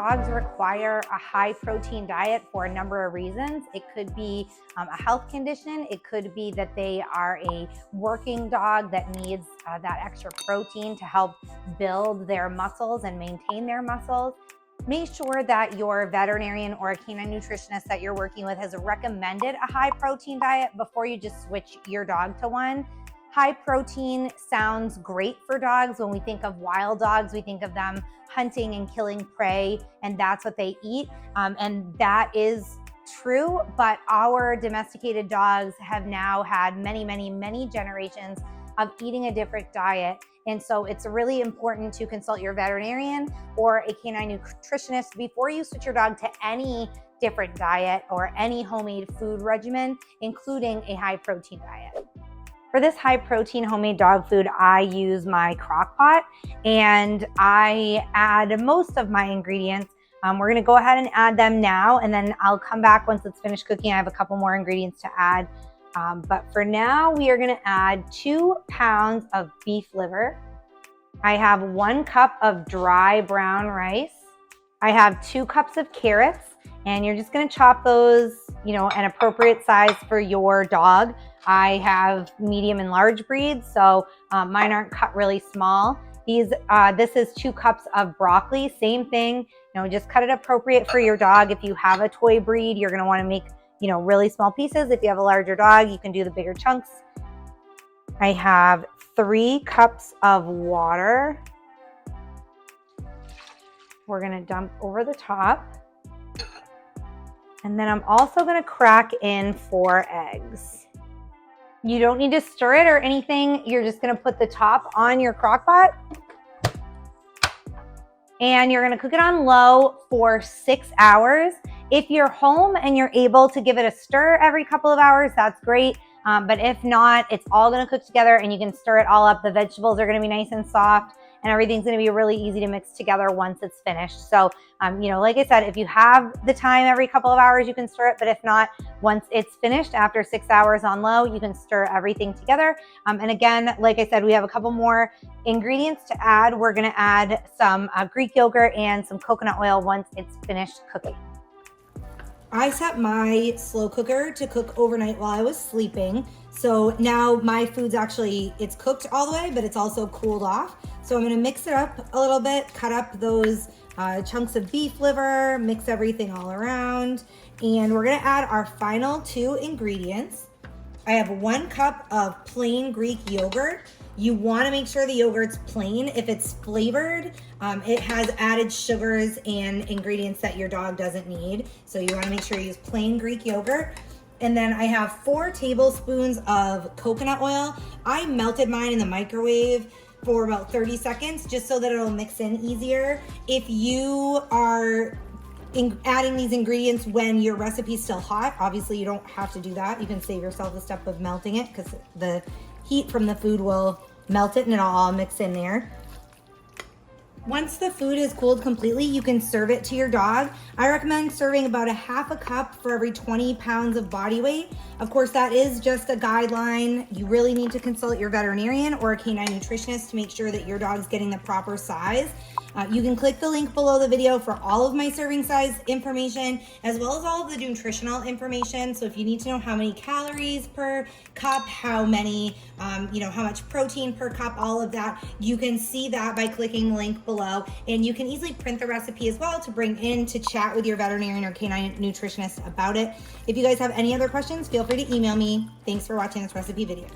dogs require a high protein diet for a number of reasons. It could be a health condition. It could be that they are a working dog that needs that extra protein to help build their muscles and maintain their muscles. Make sure that your veterinarian or a canine nutritionist that you're working with has recommended a high protein diet before you just switch your dog to one. High protein sounds great for dogs. When we think of wild dogs, we think of them hunting and killing prey, and that's what they eat. And that is true, but our domesticated dogs have now had many generations of eating a different diet. And so it's really important to consult your veterinarian or a canine nutritionist before you switch your dog to any different diet or any homemade food regimen, including a high protein diet. For this high protein homemade dog food, I use my crock pot and I add most of my ingredients. We're gonna go ahead and add them now, and then I'll come back once it's finished cooking. I have a couple more ingredients to add. But for now, we are gonna add 2 pounds of beef liver. I have 1 cup of dry brown rice. I have 2 cups of carrots, and you're just gonna chop those, an appropriate size for your dog. I have medium and large breeds, so mine aren't cut really small. This is 2 cups of broccoli, same thing. Just cut it appropriate for your dog. If you have a toy breed, you're gonna wanna make, really small pieces. If you have a larger dog, you can do the bigger chunks. I have 3 cups of water. We're gonna dump over the top. And then I'm also gonna crack in 4 eggs. You don't need to stir it or anything. You're just gonna put the top on your crock pot and you're gonna cook it on low for 6 hours. If you're home and you're able to give it a stir every couple of hours, that's great. But if not, it's all gonna cook together and you can stir it all up. The vegetables are gonna be nice and soft and everything's gonna be really easy to mix together once it's finished. So, like I said, if you have the time every couple of hours, you can stir it. But if not, once it's finished after 6 hours on low, you can stir everything together. And again, like I said, we have a couple more ingredients to add. We're gonna add some Greek yogurt and some coconut oil once it's finished cooking. I set my slow cooker to cook overnight while I was sleeping. So now my food's it's cooked all the way, but it's also cooled off. So I'm gonna mix it up a little bit, cut up those chunks of beef liver, mix everything all around. And we're gonna add our final 2 ingredients. I have 1 cup of plain Greek yogurt. You wanna make sure the yogurt's plain. If it's flavored, it has added sugars and ingredients that your dog doesn't need. So you wanna make sure you use plain Greek yogurt. And then I have 4 tablespoons of coconut oil. I melted mine in the microwave for about 30 seconds just so that it'll mix in easier. If you are adding these ingredients when your recipe's still hot, obviously you don't have to do that. You can save yourself the step of melting it because the heat from the food will melt it and it'll all mix in there. Once the food is cooled completely, you can serve it to your dog. I recommend serving about 1/2 cup for every 20 pounds of body weight. Of course, that is just a guideline. You really need to consult your veterinarian or a canine nutritionist to make sure that your dog's getting the proper size. You can click the link below the video for all of my serving size information, as well as all of the nutritional information. So if you need to know how many calories per cup, how many, how much protein per cup, all of that, you can see that by clicking the link below. And you can easily print the recipe as well to bring in to chat with your veterinarian or canine nutritionist about it. If you guys have any other questions, feel free to email me. Thanks for watching this recipe video.